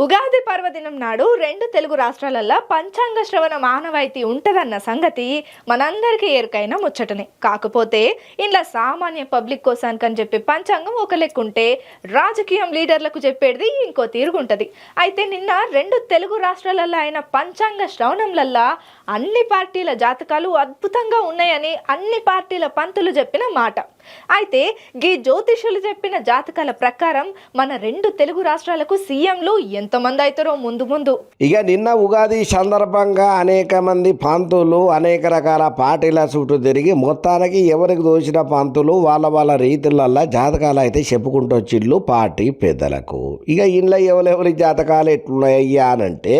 ఉగాది పర్వదినం నాడు రెండు తెలుగు రాష్ట్రాలల్లో పంచాంగ శ్రవణ మానవాయితీ ఉంటదన్న సంగతి మనందరికీ ఎరుకైన ముచ్చటనే. కాకపోతే ఇంట్లో సామాన్య పబ్లిక్ కోసానికని చెప్పి పంచాంగం ఒక లెక్కుంటే రాజకీయం లీడర్లకు చెప్పేది ఇంకో తీరుగుంటది. అయితే నిన్న రెండు తెలుగు రాష్ట్రాలలో అయిన పంచాంగ శ్రవణంలల్లా అన్ని పార్టీల జాతకాలు అద్భుతంగా ఉన్నాయని అన్ని పార్టీల పంతులు చెప్పిన మాట. అయితే గీ జ్యోతిషులు చెప్పిన జాతకాల ప్రకారం మన రెండు తెలుగు రాష్ట్రాలకు సీఎంలు ఎంతమంది అవుతారో ముందు ఇక నిన్న ఉగాది సందర్భంగా అనేక మంది పంతులు అనేక రకాల పార్టీల చుట్టూ తిరిగి మొత్తానికి ఎవరికి దోచిన పంతులు వాళ్ళ రీతులల్లా జాతకాలు అయితే చెప్పుకుంటూ వచ్చిళ్ళు పార్టీ పెద్దలకు. ఇక ఇంట్లో ఎవరెవరి జాతకాలు ఎట్లున్నాయ్యా అనంటే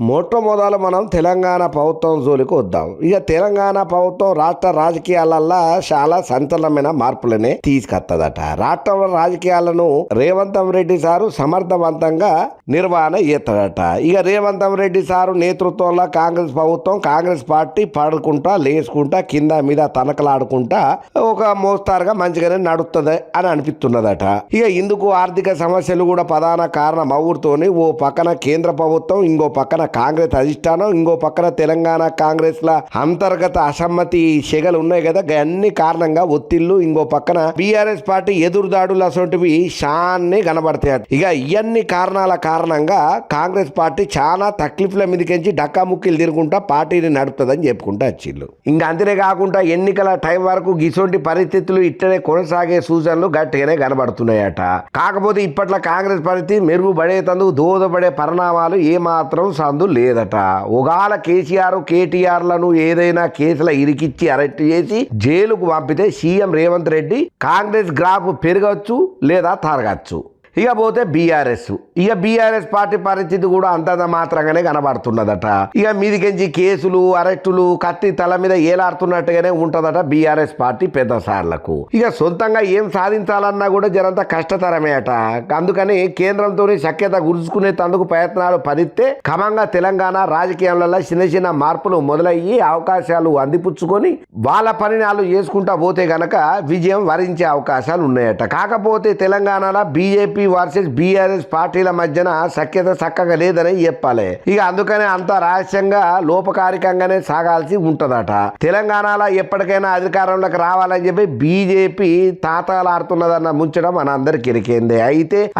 మొట్టమొదలు మనం తెలంగాణ ప్రభుత్వం జోలికి వద్దాం. ఇక తెలంగాణ ప్రభుత్వం రాష్ట్ర రాజకీయాలల్లో చాలా సంచలనమైన మార్పులనే తీసుకొత్తదట. రాష్ట్ర రాజకీయాలను రేవంత్ రెడ్డి సారు సమర్థవంతంగా నిర్వహణ చేస్తాడట. ఇక రేవంత్ రెడ్డి సారు నేతృత్వంలో కాంగ్రెస్ ప్రభుత్వం కాంగ్రెస్ పార్టీ పడుకుంటా లేచుకుంటా కింద మీద తనకలాడుకుంటా ఒక మోస్తారుగా మంచిగానే నడుస్తుంది అని అనిపిస్తున్నదట. ఇక ఇందుకు ఆర్థిక సమస్యలు కూడా ప్రధాన కారణం అవుతోని ఓ పక్కన కేంద్ర ప్రభుత్వం, ఇంకో పక్కన కాంగ్రెస్ అధిష్టానం, ఇంకో పక్కన తెలంగాణ కాంగ్రెస్ ల అంతర్గత అసమ్మతి సెగలు ఉన్నాయి కదా, అన్ని కారణంగా ఒత్తిళ్లు, ఇంకో పక్కన బీఆర్ఎస్ పార్టీ ఎదురుదాడులు అసోంటివి షాన్ని కనబడతాయి. ఇక ఇవన్నీ కారణాల కారణంగా కాంగ్రెస్ పార్టీ చాలా తక్లీఫ్ల మీదకించి డక్కాముక్కిలు తిరుగుకుంటా పార్టీని నడుపుతుందని చెప్పుకుంటా వచ్చిళ్ళు. ఇంకా అంతనే కాకుండా ఎన్నికల టైం వరకు గిసోంటి పరిస్థితులు ఇట్టనే కొనసాగే సూచనలు గట్టిగానే కనబడుతున్నాయట. కాకపోతే ఇప్పట్లో కాంగ్రెస్ పరిస్థితి మెరుగుపడేతందుకు దోహదపడే పరిణామాలు ఏమాత్రం సందు లేదట. ఒకవేళ కేసీఆర్ కేటీఆర్లను ఏదైనా కేసుల ఇరికిచ్చి అరెస్ట్ చేసి జైలుకు పంపితే సీఎం రేవంత్ రెడ్డి కాంగ్రెస్ గ్రాఫ్ పెరగచ్చు లేదా తరగచ్చు. ఇక పోతే బీఆర్ఎస్ పార్టీ పరిస్థితి కూడా అంతంత మాత్రంగానే కనబడుతున్నదట. ఇక మీదికెంచి కేసులు అరెస్టులు కత్తి తల మీద ఏలాడుతున్నట్టుగానే ఉంటదట బీఆర్ఎస్ పార్టీ పెద్ద సార్లకు. ఇక సొంతంగా ఏం సాధించాలన్నా కూడా జరంత కష్టతరమే అట. అందుకని కేంద్రంతో సఖ్యత గురుచుకునే తందుకు ప్రయత్నాలు ఫలిస్తే క్రమంగా తెలంగాణ రాజకీయాలలో చిన్న మార్పులు మొదలయ్యి అవకాశాలు అందిపుచ్చుకొని వాళ్ళ పనిని వాళ్ళు చేసుకుంటా పోతే గనక విజయం వరించే అవకాశాలు ఉన్నాయట. కాకపోతే తెలంగాణలో బీజేపీ వర్సెస్ బీఆర్ఎస్ పార్టీల మధ్యన సఖ్యత చక్కగా లేదని చెప్పాలి. ఇక అందుకనే అంత రహస్యంగా లోపకారికంగానే సాగాల్సి ఉంటదట. తెలంగాణలో ఎప్పటికైనా అధికారంలోకి రావాలని చెప్పి బీజేపీ తాతలాడుతున్నదన్న ముంచడం మన అందరికి ఎరికేంది.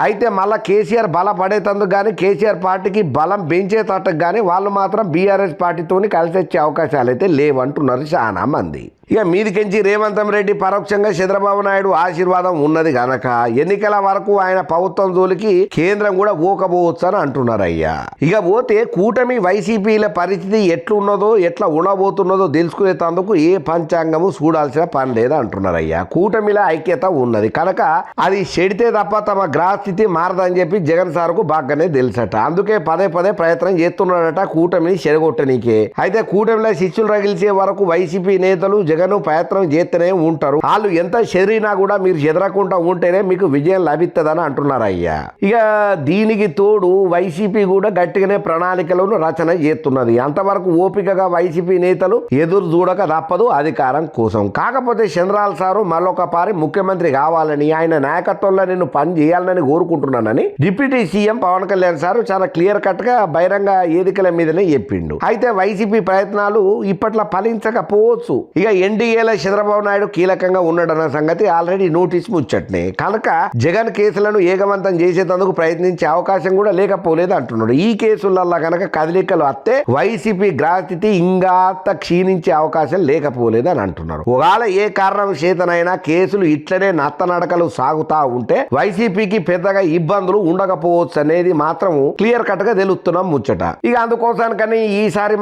అయితే మళ్ళా కేసీఆర్ బలపడేతందుకు కానీ కేసీఆర్ పార్టీకి బలం పెంచేటట్టుకు కానీ వాళ్ళు మాత్రం బీఆర్ఎస్ పార్టీతోని కలిసి వచ్చే అవకాశాలు అయితే లేవంటున్నారు చాలా మంది. ఇక మీదికెంచి రేవంత్ రెడ్డి పరోక్షంగా చంద్రబాబు నాయుడు ఆశీర్వాదం ఉన్నది గనక ఎన్నికల వరకు ఆయన ప్రభుత్వం జోలికి కేంద్రం కూడా ఊకపోవచ్చు అని అంటున్నారు అయ్యా. ఇక పోతే కూటమి వైసీపీల పరిస్థితి ఎట్లున్నదో ఎట్లా ఉండబోతున్నదో తెలుసుకునేందుకు ఏ పంచాంగము చూడాల్సిన పని లేదు అంటున్నారు అయ్యా. కూటమిలో ఐక్యత ఉన్నది కనుక అది చెడితే తప్ప తమ గ్రహస్థితి మారదని చెప్పి జగన్ సార్కు బాగానే తెలుసట. అందుకే పదే ప్రయత్నం చేస్తున్నాడట కూటమిని చెడగొట్టనీకే. అయితే కూటమిలో శిష్యులు రగిల్చే వరకు వైసీపీ నేతలు జగన్ ప్రయత్నం చేస్తూనే ఉంటారు. వాళ్ళు ఎంత చెదిరినా కూడా మీరు చెదరకుండా ఉంటేనే మీకు విజయం లభిస్తుందని అంటున్నారు అయ్యా. ఇక దీనికి తోడు వైసీపీ కూడా గట్టిగానే ప్రణాళికలను రచన చేస్తున్నది. అంతవరకు ఓపికగా వైసీపీ నేతలు ఎదురు చూడక తప్పదు అధికారం కోసం. కాకపోతే చంద్రాల సారు మరొకపారి ముఖ్యమంత్రి కావాలని ఆయన నాయకత్వంలో నేను పని చేయాలని కోరుకుంటున్నానని deputy CM Pawan Kalyan sir చాలా క్లియర్ కట్ గా బహిరంగ వేదికల మీదనే చెప్పిండు. అయితే వైసీపీ ప్రయత్నాలు ఇప్పట్లో ఫలించకపోవచ్చు. ఇక ఎన్డీఏలో చంద్రబాబు నాయుడు కీలకంగా ఉన్నాడన్న సంగతి ఆల్రెడీ నోటీస్ ముచ్చట్నే కనుక జగన్ కేసులను ఏకవంతం చేసేందుకు ప్రయత్నించే అవకాశం కూడా లేకపోలేదు అంటున్నాడు. ఈ కేసులల్లో కనుక కదలికలు వస్తే వైసీపీ గ్రహస్థితి ఇంకాత క్షీణించే అవకాశం లేకపోలేదు అని అంటున్నారు. ఒకవేళ ఏ కారణం చేతనైనా కేసులు ఇట్లనే నత్తనడకలు సాగుతా ఉంటే వైసీపీకి పెద్దగా ఇబ్బందులు ఉండకపోవచ్చు అనేది మాత్రం క్లియర్ కట్ గా తెలుస్తున్నాం ముచ్చట. ఇక అందుకోసానికని ఈసారి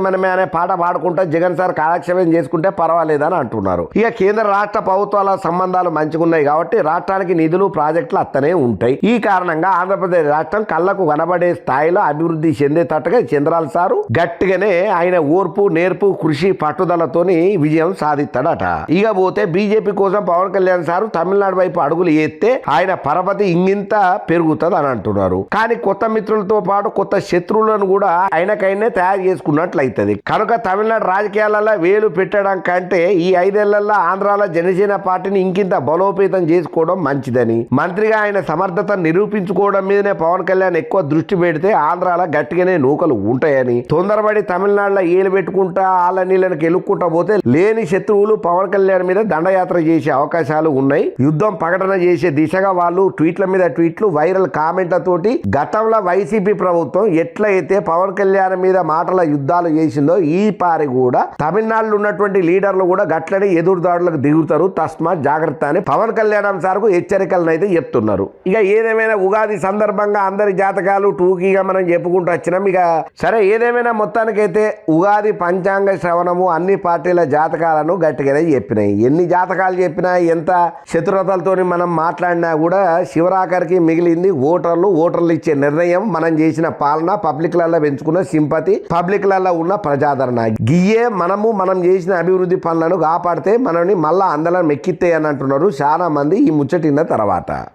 మనమే అనే పాట పాడుకుంటా జగన్ సార్ కాలక్షేపం చేసుకుంటే పర్వాలేదని అంటున్నారు. ఇక కేంద్ర రాష్ట్ర ప్రభుత్వాల సంబంధాలు మంచిగున్నాయి కాబట్టి రాష్ట్రానికి నిధులు ప్రాజెక్టులు అత్తనే ఉంటాయి. ఈ కారణంగా ఆంధ్రప్రదేశ్ రాష్ట్రం కళ్ళకు కనబడే స్థాయిలో అభివృద్ధి చెందేటట్టుగా చంద్రాల సారు గట్టిగానే ఆయన ఓర్పు నేర్పు కృషి పట్టుదలతోని విజయం సాధిస్తాడట. ఇక పోతే బీజేపీ కోసం పవన్ కళ్యాణ్ సారు తమిళనాడు వైపు అడుగులు ఎత్తే ఆయన పరపతి ఇంగింత పెరుగుతుంది అని అంటున్నారు. కానీ కొత్త మిత్రులతో పాటు కొత్త శత్రువులను కూడా ఆయనకైనా తయారు చేసుకున్నట్లయితది కనుక తమిళనాడు రాజకీయాలలో ఐదేళ్లలో వేలు పెట్టడం కంటే ఈ 5 ఏళ్లలో ఆంధ్రాలో జనసేన పార్టీని ఇంకింత బలోపేతం చేసుకోవడం మంచిదని, మంత్రిగా ఆయన సమర్థత నిరూపించుకోవడం మీదనే పవన్ కళ్యాణ్ ఎక్కువ దృష్టి పెడితే ఆంధ్రాలో గట్టిగానే నూకలు ఉంటాయని, తొందరపడి తమిళనాడులో ఏలు పెట్టుకుంటా ఆళ్ళ నీళ్ళని కెలుక్కుంటా పోతే లేని శత్రువులు పవన్ కళ్యాణ్ మీద దండయాత్ర చేసే అవకాశాలు ఉన్నాయి. యుద్ధం ప్రకటన చేసే దిశగా వాళ్ళు ట్వీట్ల మీద ట్వీట్లు, వైరల్ కామెంట్లతోటి గతంలో వైసీపీ ప్రభుత్వం ఎట్లయితే పవన్ కళ్యాణ్ మీద మాటల యుద్ధాలు చేసిందో ఈ పారి కూడా తమిళనాడులో ఉన్నటువంటి లీడర్లు కూడా గట్లనే ఎదురుదాడులకు దిగుతారు. తస్మాత్ జాగ్రత్త అని పవన్ కళ్యాణ్ సార్కు హెచ్చరికలను అయితే చెప్తున్నారు. ఇక ఏదేమైనా ఉగాది సందర్భంగా అందరి జాతకాలు టూకీగా మనం చెప్పుకుంటూ వచ్చినాం. ఇక సరే ఏదేమైనా మొత్తానికైతే ఉగాది పంచాంగ శ్రవణము అన్ని పార్టీల జాతకాలను గట్టిగానే చెప్పినాయి. ఎన్ని జాతకాలు చెప్పినా ఎంత శత్రుతలతో మనం మాట్లాడినా కూడా శివరాఖరికి మిగిలింది ఓటర్లు ఇచ్చే నిర్ణయం, మనం చేసిన పాలన, పబ్లిక్లలో పెంచుకున్న సింపతి, పబ్లిక్లలో ఉన్న ప్రజాదరణ. గియ్యే మనం చేసిన అభివృద్ధి పనులను కాపాడితే మనల్ని మళ్ళా అందరం మెక్కిస్తాయి అని అంటున్నారు చాలా మంది ఈ ముచ్చటిన్న తర్వాత.